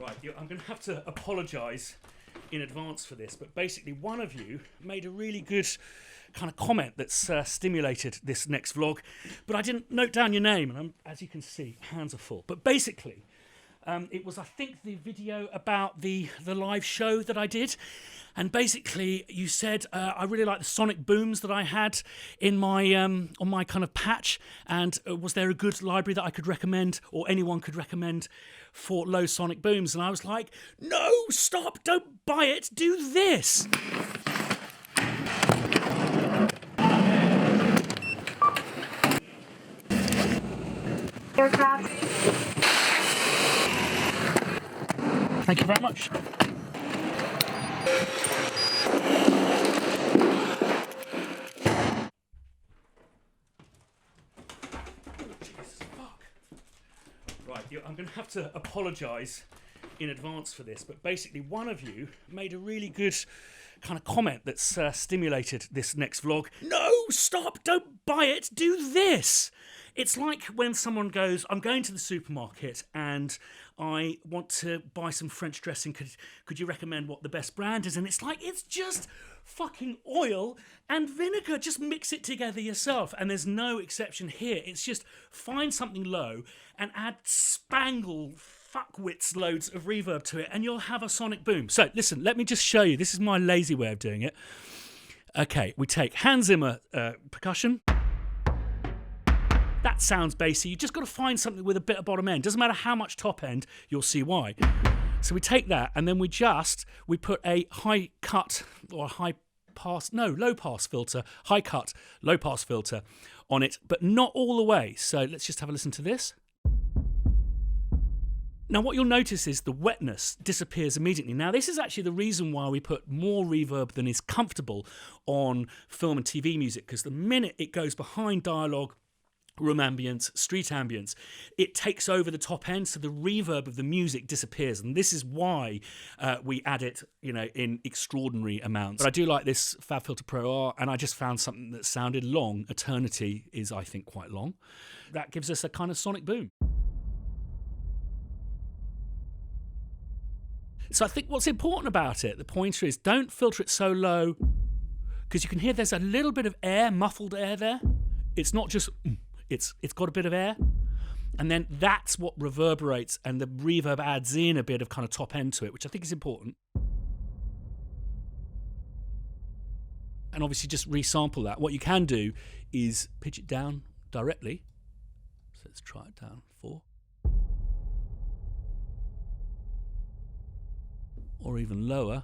Right, I'm going to have to apologise in advance for this, but basically one of you made a really good kind of comment that's stimulated this next vlog, but I didn't note down your name, and as you can see, hands are full. But basically, it was, I think, the video about the live show that I did. And basically, you said, I really like the sonic booms that I had in my on my kind of patch. And was there a good library that I could recommend, or anyone could recommend, for low sonic booms? And I was like, no, stop, don't buy it, do this. Thank you very much. Right, I'm going to have to apologise in advance for this, but basically one of you made a really good kind of comment that's stimulated this next vlog. No, stop, don't buy it, do this. It's like when someone goes, I'm going to the supermarket and I want to buy some French dressing. Could you recommend what the best brand is? And it's like, it's just fucking oil and vinegar. Just mix it together yourself. And there's no exception here. It's just find something low and add spangle fuckwits loads of reverb to it and you'll have a sonic boom. So listen, let me just show you. This is my lazy way of doing it. Okay, we take Hans Zimmer percussion. That sounds bassy. You just got to find something with a bit of bottom end. Doesn't matter how much top end, you'll see why. So we take that and then we put a high cut or low pass filter, high cut, low pass filter on it, but not all the way. So let's just have a listen to this. Now what you'll notice is the wetness disappears immediately. Now this is actually the reason why we put more reverb than is comfortable on film and TV music, because the minute it goes behind dialogue, room ambience, street ambience, it takes over the top end, so the reverb of the music disappears, and this is why we add it, in extraordinary amounts. But I do like this FabFilter Pro R, and I just found something that sounded long. Eternity is, I think, quite long. That gives us a kind of sonic boom. So I think what's important about it, the pointer is don't filter it so low, because you can hear there's a little bit of air, muffled air there. It's not just... It's got a bit of air, and then that's what reverberates, and the reverb adds in a bit of kind of top end to it, which I think is important. And obviously just resample that. What you can do is pitch it down directly. So let's try it down 4. Or even lower.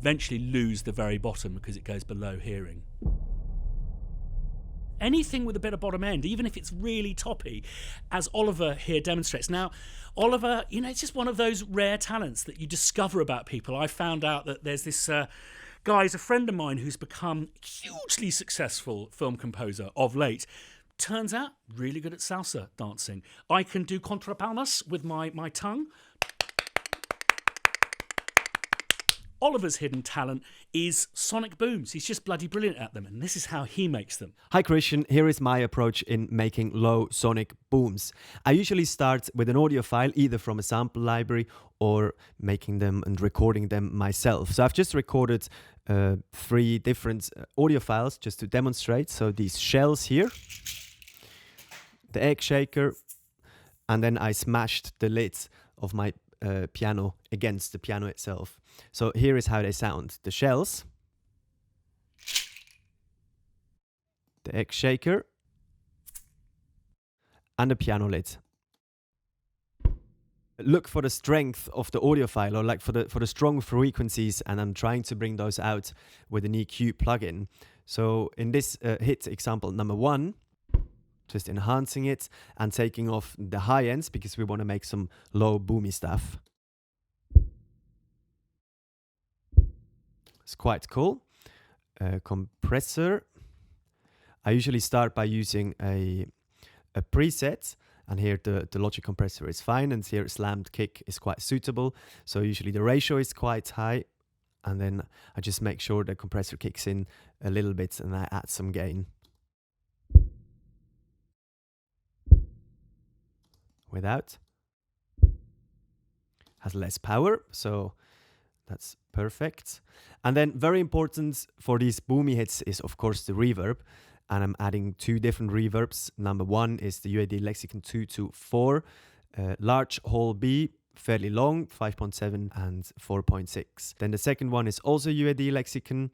Eventually lose the very bottom because it goes below hearing. Anything with a bit of bottom end, even if it's really toppy, as Oliver here demonstrates. Now, Oliver, it's just one of those rare talents that you discover about people. I found out that there's this guy, he's a friend of mine who's become a hugely successful film composer of late. Turns out, really good at salsa dancing. I can do contrapalmas with my tongue. Oliver's hidden talent is sonic booms. He's just bloody brilliant at them, and this is how he makes them. Hi Christian, here is my approach in making low sonic booms. I usually start with an audio file, either from a sample library or making them and recording them myself. So I've just recorded 3 different audio files just to demonstrate. So these shells here, the egg shaker, and then I smashed the lids of my piano against the piano itself. So here is how they sound. The shells, the egg shaker, and the piano lid. Look for the strength of the audio file, or like for the strong frequencies, and I'm trying to bring those out with an EQ plugin. So in this hit example number 1, just enhancing it and taking off the high ends because we want to make some low boomy stuff. It's quite cool. Compressor. I usually start by using a preset, and here the Logic compressor is fine, and here slammed kick is quite suitable. So usually the ratio is quite high, and then I just make sure the compressor kicks in a little bit and I add some gain. without. Has less power, so that's perfect. And then very important for these boomy hits is of course the reverb. And I'm adding 2 different reverbs. Number 1 is the UAD Lexicon 224, large whole B, fairly long, 5.7 and 4.6. Then the second one is also UAD Lexicon.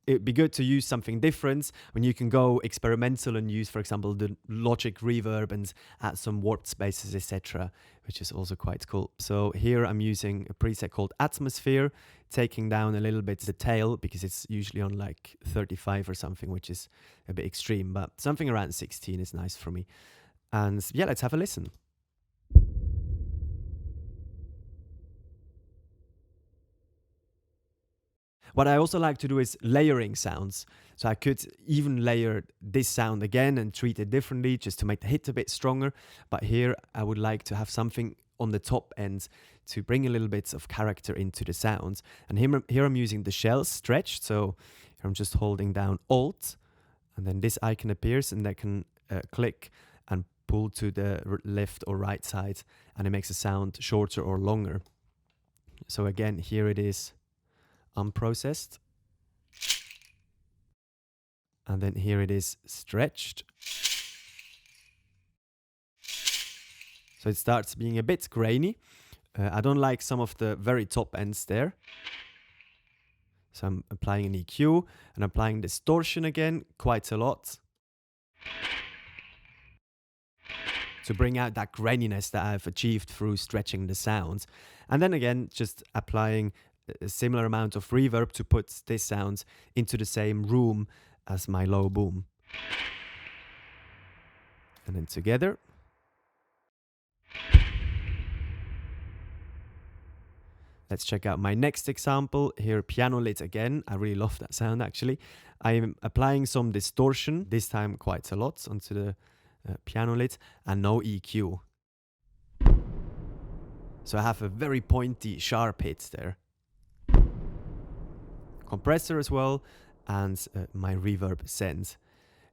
It'd be good to use something different when you can go experimental and use, for example, the Logic reverb and add some warped spaces, etc., which is also quite cool. So here I'm using a preset called Atmosphere, taking down a little bit the tail because it's usually on like 35 or something, which is a bit extreme, but something around 16 is nice for me. And yeah, let's have a listen. What I also like to do is layering sounds. So I could even layer this sound again and treat it differently just to make the hit a bit stronger. But here I would like to have something on the top end to bring a little bit of character into the sounds. And here I'm using the shells stretched. So here I'm just holding down Alt, and then this icon appears, and I can click and pull to the left or right side, and it makes the sound shorter or longer. So again, here it is unprocessed, and then here it is stretched. So it starts being a bit grainy. I don't like some of the very top ends there. So I'm applying an EQ and applying distortion again quite a lot to bring out that graininess that I've achieved through stretching the sounds. And then again, just applying a similar amount of reverb to put this sound into the same room as my low boom. And then together. Let's check out my next example. Here, piano lid again. I really love that sound actually. I'm applying some distortion, this time quite a lot, onto the piano lid, and no EQ. So I have a very pointy, sharp hit there. Compressor as well, and my reverb send.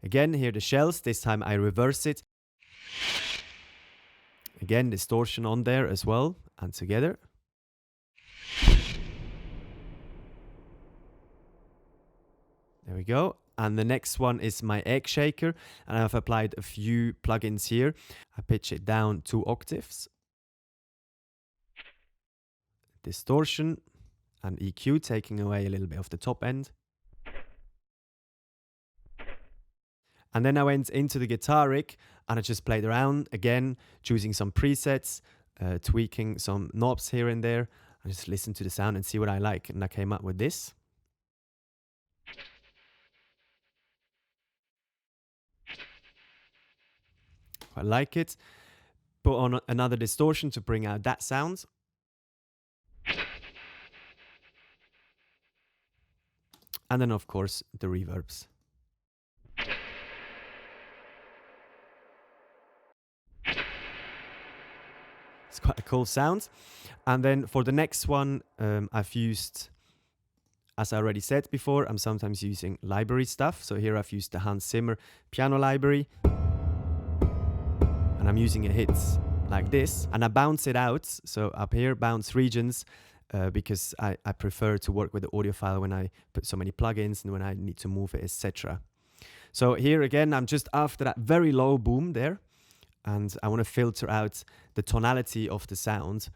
Again, here the shells. This time I reverse it. Again, distortion on there as well, and together. There we go. And the next one is my egg shaker, and I've applied a few plugins here. I pitch it down 2 octaves. Distortion and EQ, taking away a little bit of the top end. And then I went into the guitar rig and I just played around again, choosing some presets, tweaking some knobs here and there. I just listened to the sound and see what I like, and I came up with this. I like it. Put on another distortion to bring out that sound. And then of course the reverbs. It's quite a cool sound. And then for the next one, I've used, as I already said before, I'm sometimes using library stuff. So here I've used the Hans Zimmer piano library. And I'm using a hit like this. And I bounce it out. So up here, bounce regions, because I prefer to work with the audio file when I put so many plugins and when I need to move it, etc. So here again, I'm just after that very low boom there. And I want to filter out the tonality of the sound.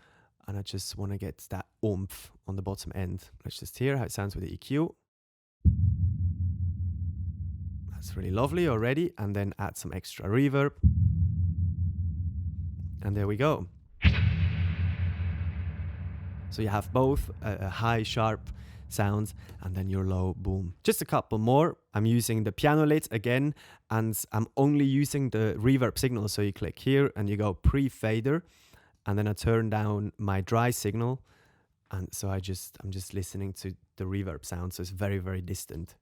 And I just want to get that oomph on the bottom end. Let's just hear how it sounds with the EQ. That's really lovely already. And then add some extra reverb. And there we go. So you have both a high, sharp sound and then your low boom. Just a couple more. I'm using the piano lid again, and I'm only using the reverb signal. So you click here and you go pre-fader, and then I turn down my dry signal. And so I'm just listening to the reverb sound. So it's very, very distant.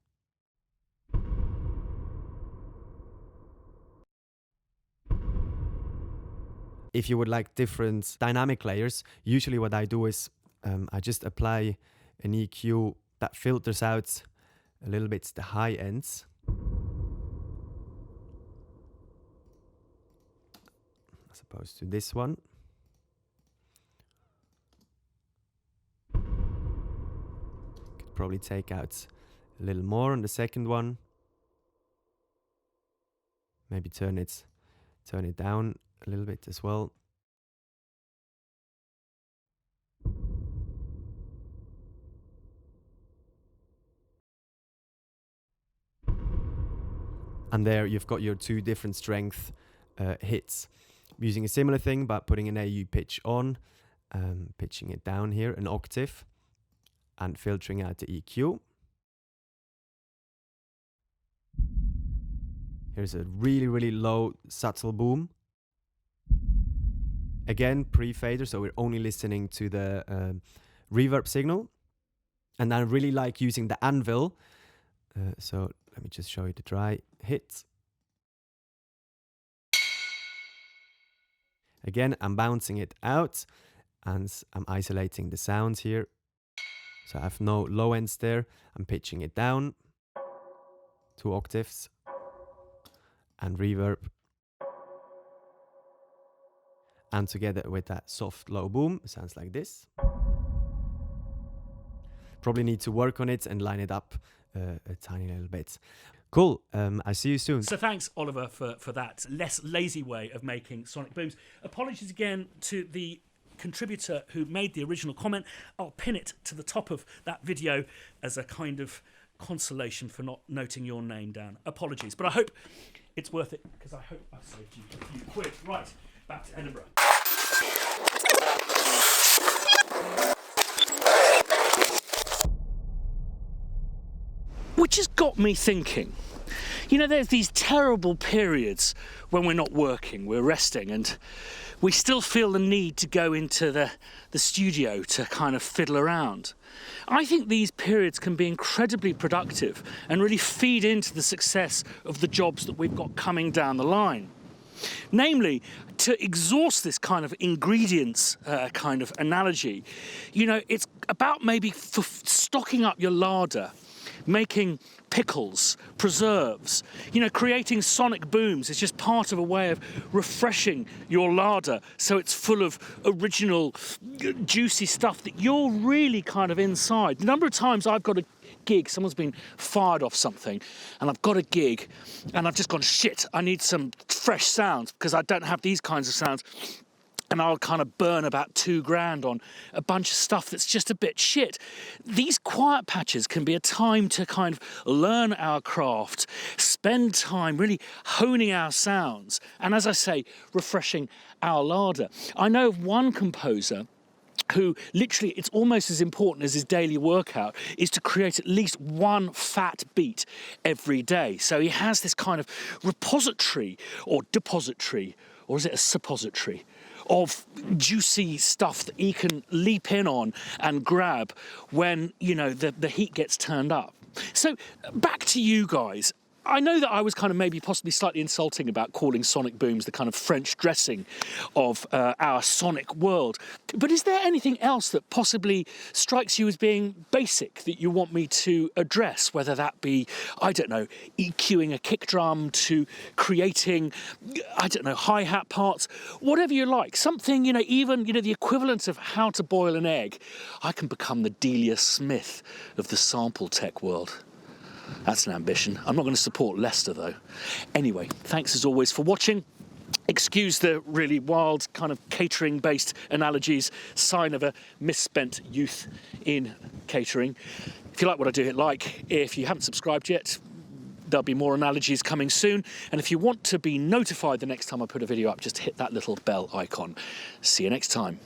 If you would like different dynamic layers, usually what I do is I just apply an EQ that filters out a little bit the high ends. That's a opposed to this one. Could probably take out a little more on the second one. Maybe turn it down a little bit as well. And there you've got your two different strength hits. I'm using a similar thing, but putting an AU pitch on, pitching it down here, an octave, and filtering out the EQ. Here's a really, really low, subtle boom. Again, pre-fader, so we're only listening to the reverb signal. And I really like using the anvil. So let me just show you the dry hit. Again, I'm bouncing it out and I'm isolating the sounds here. So I have no low ends there. I'm pitching it down 2 octaves and reverb. And together with that soft low boom, it sounds like this. Probably need to work on it and line it up a tiny little bit. Cool. I'll see you soon. So thanks, Oliver, for that less lazy way of making sonic booms. Apologies again to the contributor who made the original comment. I'll pin it to the top of that video as a kind of consolation for not noting your name down. Apologies, but I hope it's worth it because I hope I've saved you a few quid. Right, back to Edinburgh. Which has got me thinking. You know, there's these terrible periods when we're not working, we're resting, and we still feel the need to go into the studio to kind of fiddle around. I think these periods can be incredibly productive and really feed into the success of the jobs that we've got coming down the line. Namely, to exhaust this kind of ingredients kind of analogy, you know, it's about maybe stocking up your larder, making pickles, preserves, you know, creating sonic booms is just part of a way of refreshing your larder so it's full of original, juicy stuff that you're really kind of inside. The number of times I've got a gig, someone's been fired off something, and I've got a gig, and I've just gone, shit, I need some fresh sounds because I don't have these kinds of sounds. And I'll kind of burn about $2,000 on a bunch of stuff that's just a bit shit. These quiet patches can be a time to kind of learn our craft, spend time really honing our sounds, and as I say, refreshing our larder. I know of one composer who literally, it's almost as important as his daily workout, is to create at least one fat beat every day. So he has this kind of repository or depository, or is it a suppository, of juicy stuff that he can leap in on and grab when, you know, the heat gets turned up. So back to you guys. I know that I was kind of maybe possibly slightly insulting about calling sonic booms the kind of French dressing of our sonic world. But is there anything else that possibly strikes you as being basic that you want me to address? Whether that be, I don't know, EQing a kick drum to creating, I don't know, hi-hat parts, whatever you like. Something, you know, even, you know, the equivalent of how to boil an egg. I can become the Delia Smith of the sample tech world. That's an ambition. I'm not going to support Leicester, though. Anyway, thanks as always for watching. Excuse the really wild kind of catering-based analogies, sign of a misspent youth in catering. If you like what I do, hit like. If you haven't subscribed yet, there'll be more analogies coming soon. And if you want to be notified the next time I put a video up, just hit that little bell icon. See you next time.